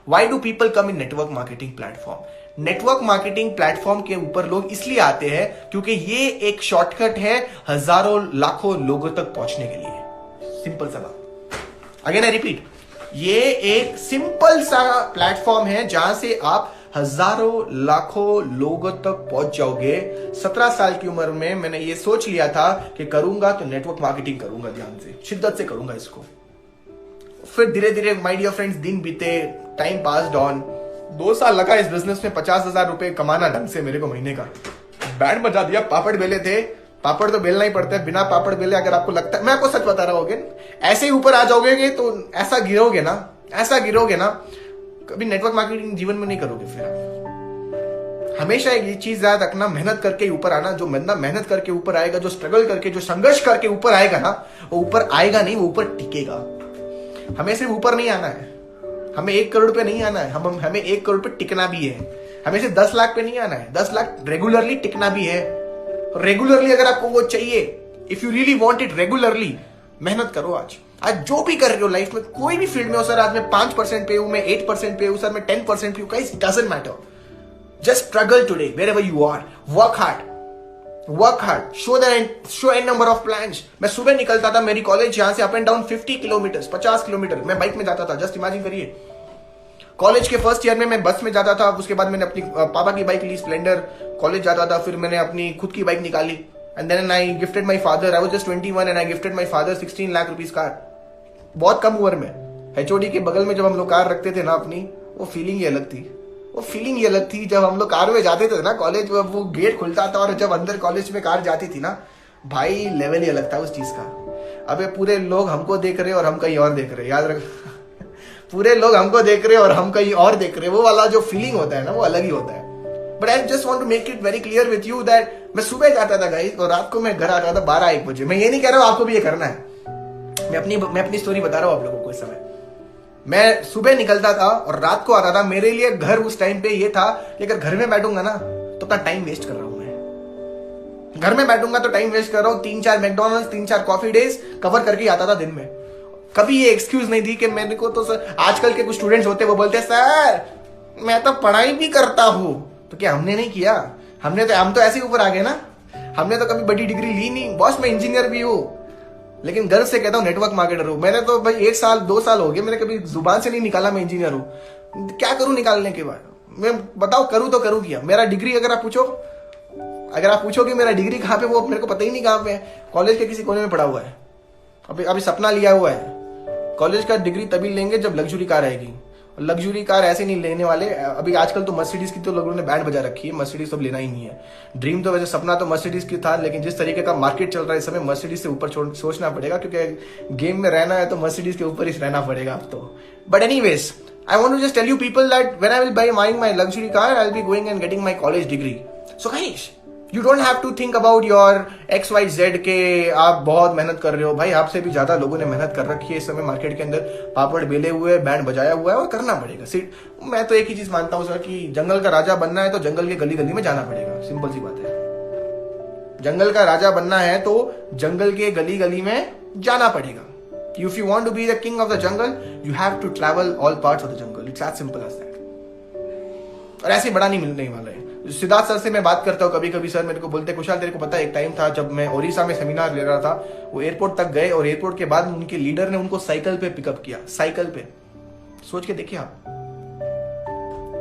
Why do people come in network marketing platform? Network marketing platform के ऊपर लोग इसलिए आते हैं क्योंकि ये एक शॉर्टकट है हजारों लाखों लोगों तक पहुंचने के लिए। सिंपल सा बात, अगेन आई रिपीट, ये एक सिंपल सा प्लेटफॉर्म है जहां से आप हजारों लाखों लोगों तक पहुंच जाओगे। 17 साल की उम्र में मैंने ये सोच लिया था कि करूंगा तो नेटवर्क मार्केटिंग करूंगा, ध्यान से शिद्दत से करूंगा इसको। फिर धीरे धीरे माय डियर फ्रेंड्स दिन बीते, टाइम पास ऑन। 2 साल लगा इस बिजनेस में 50,000 रुपए कमाना ढंग से मेरे को महीने का। बैंड बजा दिया, पापड़ बेले थे, पापड़ तो बेलना ही पड़ता है, बिना पापड़ बेले अगर आपको लगता है, मैं आपको सच बता रहा हूँ, ऐसे ही ऊपर आ जाओगे तो ऐसा गिरोगे ना, कभी नेटवर्क मार्केटिंग जीवन में नहीं करोगे। फिर आप हमेशा एक ये चीज याद रखना, मेहनत करके ऊपर आना। जो बंदा मेहनत करके ऊपर आएगा, जो स्ट्रगल करके, जो संघर्ष करके ऊपर आएगा ना, वो ऊपर आएगा नहीं, वो ऊपर टिकेगा। हमें सिर्फ ऊपर नहीं आना है, हमें 1 करोड़ पे नहीं आना है, हमें 1 करोड़ पे टिकना भी है। हमें सिर्फ 10 लाख पे नहीं आना है, 10 लाख रेगुलरली टिकना भी है। रेगुलरली अगर आपको वो चाहिए, if you really want it regularly, मेहनत करो। आज जो भी कर रहे हो लाइफ में, कोई भी फील्ड में हो, सर आज मैं 5% पे हूं, मैं 8% पे हूं, सर मैं 10% पे हूं, guys doesn't matter. Just struggle today wherever you are, work hard, show an number of plans. मैं सुबह निकलता था, मेरी कॉलेज यहां से up and down 50 kilometre, 50 kilometre मैं बाइक में जाता था। जस्ट इमेजिन करिए, कॉलेज के फर्स्ट ईयर में मैं बस में जाता था, उसके बाद मैंने अपनी पापा की बाइक ली स्प्लेंडर, कॉलेज जाता था। फिर मैंने अपनी खुद की बाइक निकाली, and then I gifted my father, I was just 21 and I gifted my father 16 lakh rupees car, बहुत कम उम्र में। एचओडी के बगल में जब हम लोग कार रखते थे ना अपनी, वो फीलिंग ही अलग थी। जब हम लोग कार में जाते थे ना कॉलेज में, वो गेट खुलता था और जब अंदर कॉलेज में कार जाती थी ना, भाई लेवल ही अलग था उस चीज का। अबे पूरे लोग हमको देख रहे और हम कहीं और देख रहे, याद रख पूरे लोग हमको देख रहे और हम कहीं और देख रहे, वो वाला जो फीलिंग होता है ना, वो अलग ही होता है। But I just want to make it very clear with you that मैं सुबह जाता था गाइस, और रात को मैं घर आता था 12-1 बजे। मैं ये नहीं कह रहा हूं आपको भी ये करना है, मैं अपनी स्टोरी बता रहा हूं आप लोगों को। इस समय मैं सुबह निकलता था और रात को आता था। मेरे लिए घर उस टाइम पे ये था कि अगर घर में बैठूंगा ना तो अपना टाइम वेस्ट कर रहा हूं मैं। घर में बैठूंगा तो टाइम वेस्ट कर रहा हूं। 3-4 मैकडॉनल्ड्स, 3-4 कॉफी डेज कवर करके आता था दिन में। कभी ये एक्सक्यूज नहीं थी कि मेरे को तो सर, आजकल के कुछ स्टूडेंट्स होते, वो बोलते सर मैं तो पढ़ाई भी करता हूं। तो क्या हमने नहीं किया? हम तो ऐसे ही ऊपर आ गए ना। हमने तो कभी बड़ी डिग्री ली नहीं। बॉस मैं इंजीनियर भी हूं, लेकिन गर्व से कहता हूं नेटवर्क मार्केटर हूं। मैंने तो भाई 1 साल 2 साल हो गए, मैंने कभी जुबान से नहीं निकाला मैं इंजीनियर हूं। क्या करूं निकालने के बाद? मैं बताओ करूं तो करूं क्या? मेरा डिग्री अगर आप पूछोगे मेरा डिग्री कहां पे, वो मेरे को पता ही नहीं कहां पे है। कॉलेज के किसी कोने में पड़ा हुआ है। अभी सपना लिया हुआ है। कॉलेज का डिग्री तभी लेंगे जब लग्जरी कार आएगी। लग्जरी कार ऐसे नहीं लेने वाले। अभी आजकल तो मर्सिडीज की तो लोगों ने बैंड बजा रखी है, मर्सिडीज सब लेना ही नहीं है। ड्रीम तो वैसे सपना तो मर्सिडीज की था, लेकिन जिस तरीके का मार्केट चल रहा है इस समय, मर्सिडीज से ऊपर सोचना पड़ेगा, क्योंकि गेम में रहना है तो मर्सिडीज के ऊपर ही रहना पड़ेगा अब तो। But anyways, I want to just tell you people that when I will buy my luxury car, I will be going and getting my college degree. So guys, you don't have to think about your XYZ के आप बहुत मेहनत कर रहे हो। भाई आपसे भी ज्यादा लोगों ने मेहनत कर रखी है इस समय मार्केट के अंदर, पापड़ बेले हुए, बैंड बजाया हुआ है, और करना पड़ेगा। मैं तो एक ही चीज मानता हूं सर कि जंगल का राजा बनना है तो जंगल के गली गली में जाना पड़ेगा। सिंपल सी बात है। जंगल का राजा बनना है तो जंगल के गली गली में जाना पड़ेगा। If you want to be the king of the jungle, you have to travel all parts of the jungle. It's as simple as that. और ऐसे बड़ा नहीं मिलने वाला है। सिद्धार्थ सर से मैं बात करता हूँ कभी कभी। सर मेरे को बोलते कुशाल तेरे को पता है, एक टाइम था जब मैं ओडिशा में सेमिनार ले रहा था, वो एयरपोर्ट तक गए और एयरपोर्ट के बाद उनके लीडर ने उनको साइकिल पे पिकअप किया। साइकिल पे, सोच के देखिए आप।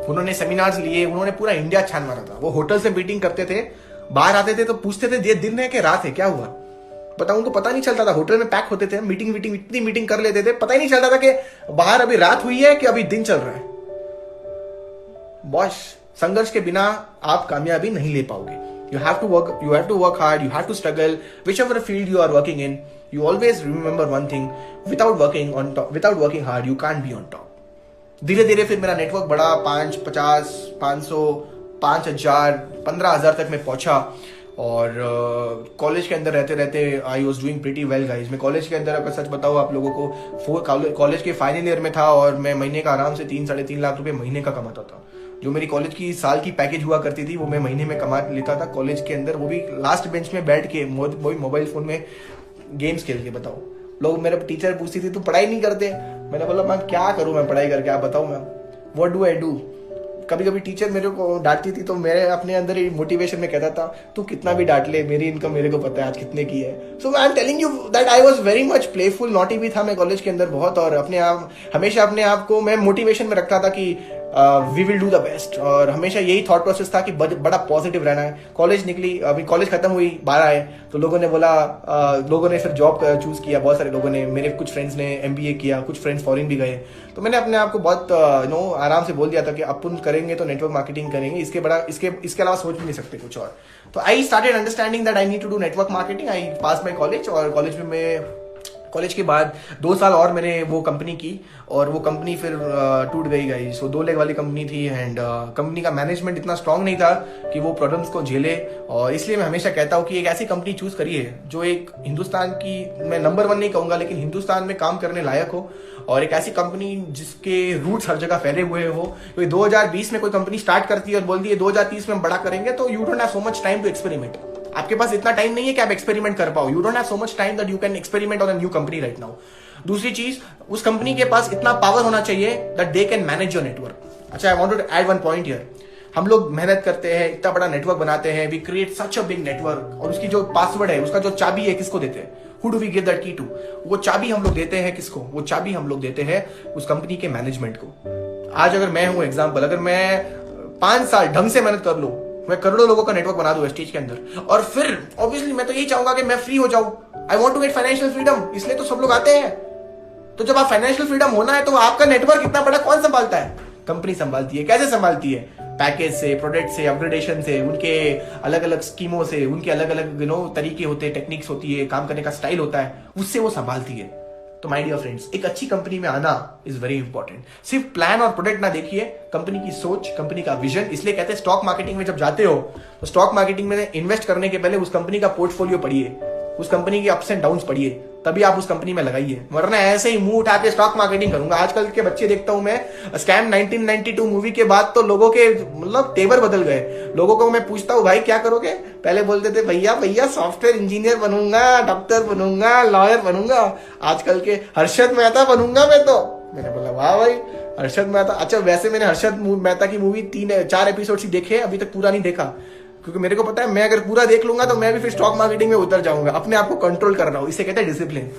उन्होंने सेमिनार्स लिए, उन्होंने पूरा इंडिया छान मारा था। वो होटल से मीटिंग करते थे, बाहर आते थे तो पूछते थे ये दिन है कि रात है, क्या हुआ बताऊं, उनको पता नहीं चलता था। होटल में पैक होते थे, मीटिंग इतनी मीटिंग कर लेते थे, पता ही नहीं चलता था कि बाहर अभी रात हुई है कि अभी दिन चल रहा है। बॉस, संघर्ष के बिना आप कामयाबी नहीं ले पाओगे। You have to work hard, you have to struggle, whichever field you are working in. You always remember one thing, without working hard, you can't be on top. धीरे धीरे फिर मेरा नेटवर्क बढ़ा, 5, 50, 500, 5000, 15,000 तक मैं पहुंचा। और कॉलेज के अंदर रहते रहते I was doing pretty well guys. मैं कॉलेज के अंदर, अगर सच बताऊँ आप लोगों को, कॉलेज के फाइनल ईयर में था और मैं महीने का आराम से 3-3.5 लाख रुपए महीने का कमाता था। जो मेरी कॉलेज की साल की पैकेज हुआ करती थी वो मैं महीने में कमा लेता था कॉलेज के अंदर, वो भी लास्ट बेंच में बैठ के मोबाइल फोन में गेम्स खेल के। बताओ, लोग मेरे टीचर पूछती थी तू पढ़ाई नहीं करते? मैंने बोला मैम क्या करूं मैं पढ़ाई करके, आप बताओ ma'am. What do I do? कभी कभी टीचर मेरे को डांटती थी तो मेरे अपने अंदर ही मोटिवेशन में कहता था तू कितना भी डांट ले, मेरी इनकम मेरे को पता है आज कितने की है. So I am telling you that I was very much playful, naughty भी था मैं कॉलेज के अंदर बहुत, और अपने आप हमेशा अपने आप को मैं मोटिवेशन में रखता था कि we will do the best, और हमेशा यही थॉट प्रोसेस था कि बड़ा पॉजिटिव रहना है. कॉलेज निकली, अभी कॉलेज खत्म हुई, 12 आए तो लोगों ने बोला, लोगों ने फिर जॉब चूज किया. बहुत सारे लोगों ने, मेरे कुछ फ्रेंड्स ने MBA किया, कुछ फ्रेंड्स फॉरेन भी गए. तो मैंने अपने आप को बहुत आराम से बोल दिया था कि अपन करेंगे तो नेटवर्क मार्केटिंग करेंगे, इसके अलावा सोच भी नहीं सकते कुछ और. तो I started understanding that I need to do network marketing. I pass my college, और कॉलेज में मैं कॉलेज के बाद 2 साल और मैंने वो कंपनी की, और वो कंपनी फिर टूट गई. सो 2 लेग वाली कंपनी थी, एंड कंपनी का मैनेजमेंट इतना स्ट्रांग नहीं था कि वो प्रॉब्लम्स को झेले. और इसलिए मैं हमेशा कहता हूँ कि एक ऐसी कंपनी चूज करिए जो एक हिंदुस्तान की, मैं नंबर 1 नहीं कहूंगा, लेकिन हिंदुस्तान में काम करने लायक हो, और एक ऐसी कंपनी जिसके रूट्स हर जगह फैले हुए हो. क्योंकि 2020 में कोई कंपनी स्टार्ट करती है और बोलती है 2030 में हम बड़ा करेंगे, तो you don't have so much time to experiment. आपके पास इतना टाइम नहीं है कि आप एक्सपेरिमेंट कर पाओ. You don't have so much time that you can experiment on a new company right now. दूसरी चीज, उस कंपनी के पास इतना पावर होना चाहिए that they can manage your network. अच्छा, I want to add one point here. हम लोग मेहनत करते हैं, इतना बड़ा नेटवर्क बनाते हैं, we create such a big network, और उसकी जो पासवर्ड है, उसका जो चाबी है, किसको देते हैं? Who do we give that key to? वो चाबी हम लोग देते हैं किसको? वो चाबी हम लोग देते हैं उस कंपनी के मैनेजमेंट को. आज अगर मैं हूं एग्जांपल, अगर मैं 5 साल ढंग से मेहनत कर लूं, मैं करोड़ों लोगों का नेटवर्क बना दूं वेस्टीज के अंदर, और फिर ऑब्वियसली मैं तो यही चाहूंगा कि मैं फ्री हो जाऊं. I want to get financial freedom, इसलिए तो सब लोग आते हैं. तो जब आप फाइनेंशियल फ्रीडम होना है, तो आपका नेटवर्क इतना बड़ा कौन संभालता है? कंपनी संभालती है. कैसे संभालती है? पैकेज से, प्रोडक्ट से, अपग्रेडेशन से, उनके अलग अलग स्कीमों से, उनके अलग अलग तरीके होते हैं, टेक्निक्स होती है, काम करने का स्टाइल होता है, उससे वो संभालती है. तो माय डियर फ्रेंड्स, एक अच्छी कंपनी में आना इज वेरी इंपॉर्टेंट. सिर्फ प्लान और प्रोडक्ट ना देखिए, कंपनी की सोच, कंपनी का विजन. इसलिए कहते हैं स्टॉक मार्केटिंग में जब जाते हो तो स्टॉक मार्केटिंग में इन्वेस्ट करने के पहले उस कंपनी का पोर्टफोलियो पढ़िए, उस कंपनी के अप्स एंड डाउन्स पढ़िए, तभी आप उस कंपनी में लगाइए. वरना ऐसे ही मुंह उठा के स्टॉक मार्केटिंग करूंगा. आजकल के बच्चे देखता हूं मैं, स्कैम 1992 मूवी के बाद तो लोगों के मतलब तेवर बदल गए. लोगों को मैं पूछता हूं भाई क्या करोगे, पहले बोलते थे भैया सॉफ्टवेयर इंजीनियर बनूंगा, डॉक्टर बनूंगा, लॉयर बनूंगा. आजकल के हर्षद मेहता बनूंगा मैं तो. मैंने बोला वाह भाई हर्षद मेहता. अच्छा, वैसे मैंने हर्षद मेहता की मूवी 3-4 एपिसोड ही देखे, अभी तक पूरा नहीं देखा, क्योंकि मेरे को पता है मैं अगर पूरा देख लूंगा तो मैं भी फिर स्टॉक मार्केटिंग में उतर जाऊंगा. अपने आप को कंट्रोल कर रहा हूं, इसे कहते हैं डिसिप्लिन.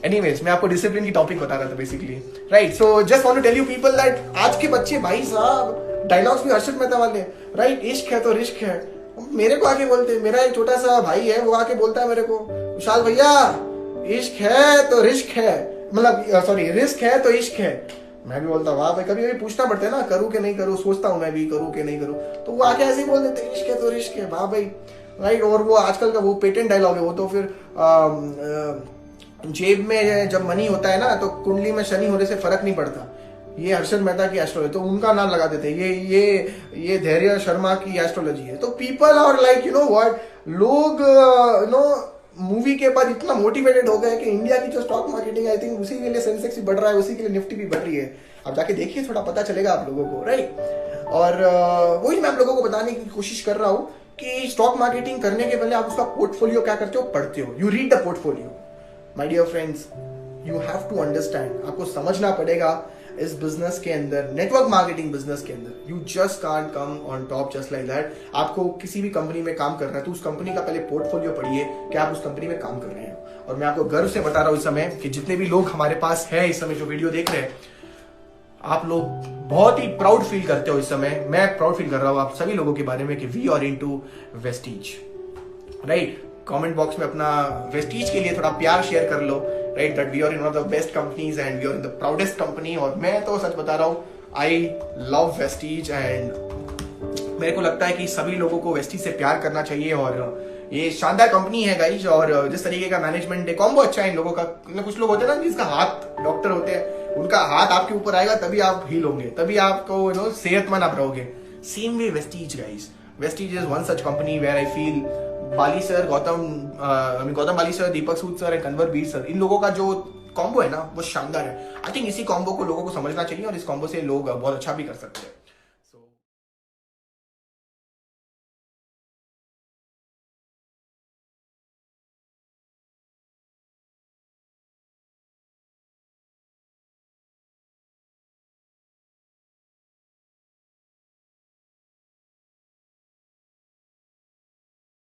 एनीवेज, मैं आपको डिसिप्लिन की टॉपिक बता रहा था basically, right. So just want to tell you people that आज के बच्चे, भाई साहब, डायलॉग्स भी हर्षद मेहता वाले, राइट. इश्क है तो रिस्क है. मेरे को आके बोलते, मेरा एक छोटा सा भाई है, वो आके बोलता है मेरे को, विशाल भैया इश्क है तो रिस्क है, मतलब सॉरी रिस्क है तो इश्क है. मैं भी बोलता वाह भाई. कभी कभी पूछना पड़ता है ना, करूँ कि नहीं करूँ, सोचता हूँ मैं भी करूँ कि नहीं करूँ, तो वो आके ऐसे ही बोल देते इश्क है तो रिस्क है, वाह भाई, राइट. और वो आजकल का वो पेटेंट डायलॉग है, वो तो फिर जेब में जब मनी होता है ना, तो कुंडली में शनि होने से फर्क नहीं पड़ता. ये हर्षद मेहता की एस्ट्रोलॉजी, तो उनका नाम लगा देते हैं, ये धैर्य शर्मा की एस्ट्रोलॉजी है. तो people are like you know what, लोग मूवी के बाद इतना मोटिवेटेड हो गए कि इंडिया की जो स्टॉक मार्केटिंग, आई थिंक उसी के लिए सेंसेक्स भी बढ़ रहा है, उसी के लिए निफ्टी भी बढ़ रही है. आप जाके देखिए, थोड़ा पता चलेगा आप लोगों को, राइट. और वही मैं आप लोगों को बताने की कोशिश कर रहा हूं कि स्टॉक मार्केटिंग करने के पहले आप उसका पोर्टफोलियो क्या करते हो, पढ़ते हो. You read the portfolio. My dear friends, you have to understand, आपको समझना पड़ेगा इस बिजनेस के अंदर, नेटवर्क मार्केटिंग बिजनेस के अंदर, you just can't come on top just like that. आपको किसी भी कंपनी में काम करना है तो उस कंपनी का पहले पोर्टफोलियो पढ़िए कि आप उस कंपनी में काम कर रहे हैं. और मैं आपको गर्व से बता रहा हूं इस समय कि जितने भी लोग हमारे पास है इस समय जो वीडियो देख रहे हैं, आप लोग बहुत ही प्राउड फील करते हो इस समय. मैं प्राउड फील कर रहा हूं आप सभी लोगों के बारे में कि we are into Vestige, right. Comment box में अपना वेस्टीज के लिए थोड़ा प्यार शेयर कर लो, right. That we are in one of the best companies and we are in the proudest company. और मैं तो सच बता रहा हूं, आई लव वेस्टीज, एंड मेरे को लगता है कि सभी लोगों को वेस्टीज से प्यार करना चाहिए. और ये शानदार कंपनी है गाइज, और जिस तरीके का मैनेजमेंट है, कॉम्बो अच्छा है इन लोगों का. कुछ लोग होते हैं ना जिसका हाथ डॉक्टर होते हैं, उनका हाथ आपके ऊपर आएगा तभी आप हील होंगे, तभी आपको सेहतमंद आप रहोगे. Same way Vestige guys. Vestige is one such company where I feel Bali sir, Gautam Bali sir, Deepak Sood sir and Kanwar Bir sir, इन लोगों का जो कॉम्बो है ना वो शानदार है. आई थिंक इसी कॉम्बो को लोगों को समझना चाहिए और इस कॉम्बो से लोग बहुत अच्छा भी कर सकते हैं.